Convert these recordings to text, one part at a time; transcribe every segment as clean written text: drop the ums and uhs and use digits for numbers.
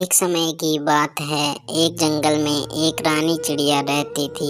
एक समय की बात है। एक जंगल में एक रानी चिड़िया रहती थी।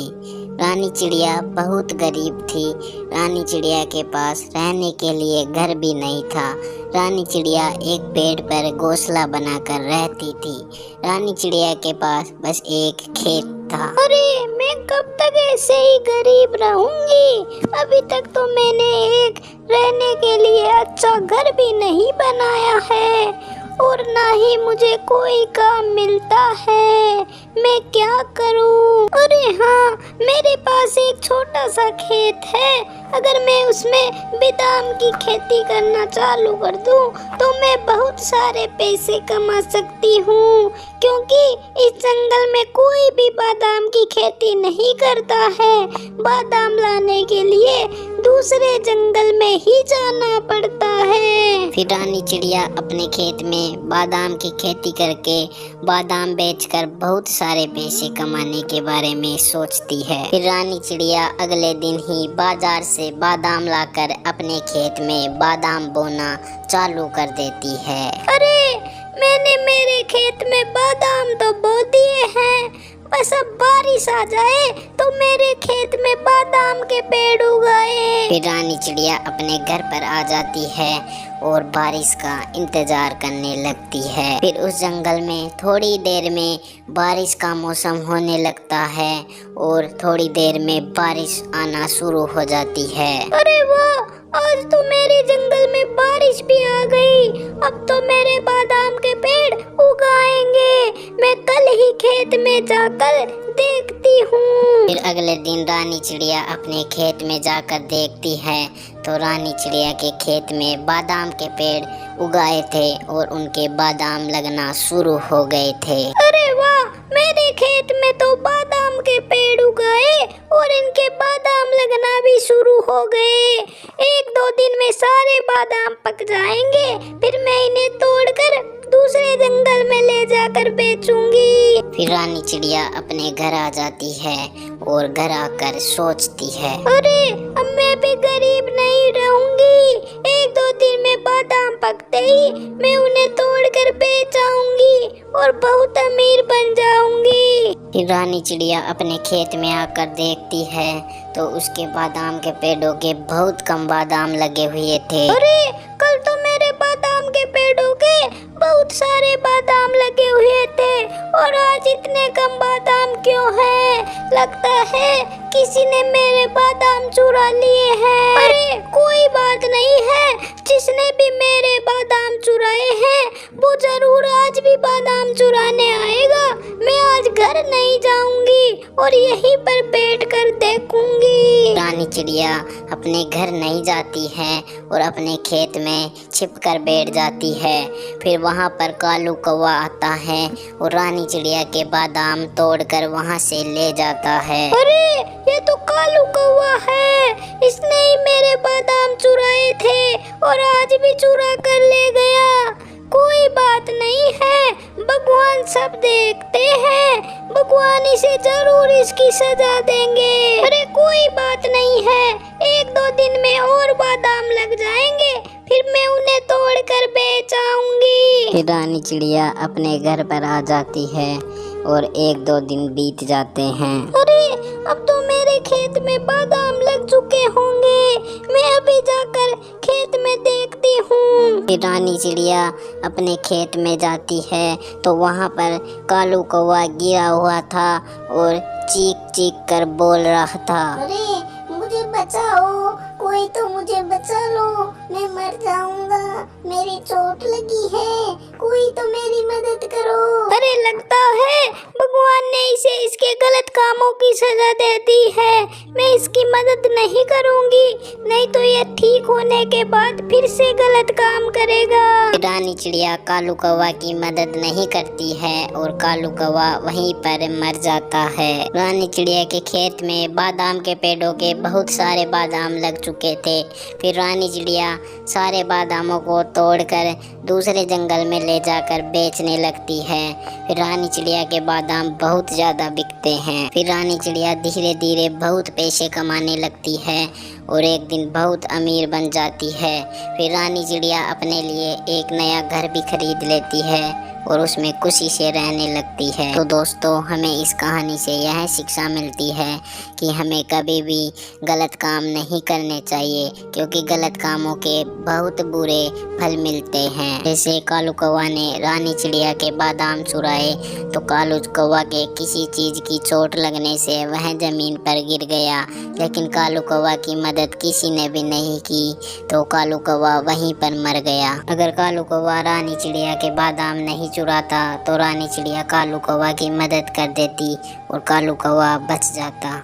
रानी चिड़िया बहुत गरीब थी। रानी चिड़िया के पास रहने के लिए घर भी नहीं था। रानी चिड़िया एक पेड़ पर घोंसला बनाकर रहती थी। रानी चिड़िया के पास बस एक खेत था। अरे मैं कब तक ऐसे ही गरीब रहूंगी? अभी तक तो मैंने एक रहने के लिए अच्छा घर भी नहीं बनाया है और ना ही मुझे कोई काम मिलता है। मैं क्या करूं? अरे हाँ, मेरे पास एक छोटा सा खेत है। अगर मैं उसमें बादाम की खेती करना चालू कर दूं तो मैं बहुत सारे पैसे कमा सकती हूँ, क्योंकि इस जंगल में कोई भी बादाम की खेती नहीं करता है। बादाम लाने के लिए दूसरे जंगल में ही जाना पड़ता है। फिर रानी चिड़िया अपने खेत में बादाम की खेती करके बादाम बेचकर बहुत सारे पैसे कमाने के बारे में सोचती है। फिर रानी चिड़िया अगले दिन ही बाजार से बादाम लाकर अपने खेत में बादाम बोना चालू कर देती है। अरे मैंने मेरे खेत में बादाम तो बो दिए हैं, बस अब बारिश आ जाए तो मेरे खेत में बादाम के पेड़ उगाए। फिर रानी चिड़िया अपने घर पर आ जाती है और बारिश का इंतजार करने लगती है। फिर उस जंगल में थोड़ी देर में बारिश का मौसम होने लगता है और थोड़ी देर में बारिश आना शुरू हो जाती है। अरे वाह, आज तो मेरे जंगल में बारिश भी आ गई। अब तो मेरे बादाम के पेड़ उगाएंगे। मैं कल ही खेत में जाकर देखती हूँ। फिर अगले दिन रानी चिड़िया अपने खेत में जाकर देखती है तो रानी चिड़िया के खेत में बादाम के पेड़ उगाए थे और उनके बादाम लगना शुरू हो गए थे। अरे वाह, मेरे खेत में तो बादाम के पेड़ उगाए और इनके बादाम लगना भी शुरू हो गए। एक दो दिन में सारे बादाम पक जाएंगे, फिर मैं इन्हें तोड़कर दूसरे जंगल में ले जाकर बेचूंगी। फिर रानी चिड़िया अपने घर आ जाती है और घर आकर सोचती है, अरे अब मैं भी गरीब नहीं रहूंगी। एक दो दिन में बादाम पकते ही मैं उन्हें तोड़कर बेच आऊंगी और बहुत अमीर बन जाऊंगी। फिर रानी चिड़िया अपने खेत में आकर देखती है तो उसके बादाम के पेड़ों के बहुत कम बादाम लगे हुए थे। अरे कल तो मेरे बादाम के पेड़ों के बहुत सारे बादाम लगे हुए थे और आज इतने कम बादाम क्यों हैं? लगता है किसी ने मेरे बादाम चुरा लिए हैं। अरे कोई बात नहीं है, जिसने भी मेरे बादाम चुराए हैं वो जरूर आज भी बादाम चुराने आएगा। मैं आज घर नहीं जाऊंगी और यहीं पर बैठ कर देखूंगी। रानी चिड़िया अपने घर नहीं जाती है और अपने खेत में छिप कर बैठ जाती है। फिर वहाँ पर कालू कौवा आता है और रानी चिड़िया के बादाम तोड़कर वहाँ से ले जाता है। अरे ये तो कालू कौवा है, इसने ही मेरे बादाम चुराए थे और आज भी चुरा कर ले गया। कोई बात नहीं है, भगवान सब देखते हैं। भगवान इसे जरूर इसकी सजा देंगे। अरे कोई बात नहीं है, एक दो दिन में और बादाम लग जाएंगे, फिर मैं उन्हें तोड़कर बेच आऊंगी। फिर रानी चिड़िया अपने घर पर आ जाती है और एक दो दिन बीत जाते हैं। अरे अब तो मेरे खेत में बादाम लग चुके होंगे। मैं अभी जाकर खेत में देखती हूँ। फिर रानी चिड़िया अपने खेत में जाती है तो वहाँ पर कालू कौवा गिरा हुआ था और चीख चीख कर बोल रहा था, अरे मुझे बचाओ, कोई तो मुझे बचा लो, मैं मर जाऊंगा, मेरी चोट लगी है, कोई तो मेरी मदद करो। अरे लगता है भगवान ने इसे इसके गलत कामों की सजा दे दी है। मैं इसकी मदद नहीं करूंगी, नहीं तो ये ठीक होने के बाद फिर से गलत काम करेगा। रानी चिड़िया कालू कौवा की मदद नहीं करती है और कालू कौवा वहीं पर मर जाता है। रानी चिड़िया के खेत में बादाम के पेड़ों के बहुत सारे बादाम लग चुके थे। फिर रानी चिड़िया सारे बादामों को तोड़कर दूसरे जंगल में ले जाकर बेचने लगती है। फिर रानी चिड़िया के बादाम बहुत ज़्यादा बिकते हैं। फिर रानी चिड़िया धीरे धीरे बहुत पैसे कमाने लगती है और एक दिन बहुत अमीर बन जाती है। फिर रानी चिड़िया अपने लिए एक नया घर भी खरीद लेती है और उसमें खुशी से रहने लगती है। तो दोस्तों, हमें इस कहानी से यह शिक्षा मिलती है कि हमें कभी भी गलत काम नहीं करने चाहिए, क्योंकि गलत कामों के बहुत बुरे फल मिलते हैं। जैसे कालू कौवा ने रानी चिड़िया के बादाम चुराए, तो कालू कौवा के किसी चीज की चोट लगने से वह जमीन पर गिर गया, लेकिन कालू कौवा की मदद किसी ने भी नहीं की, तो कालू कौवा वहीं पर मर गया। अगर कालू कौवा रानी चिड़िया के बादाम नहीं चुराता तो रानी चिड़िया कालू कौवा की मदद कर देती और कालू कौवा बच जाता।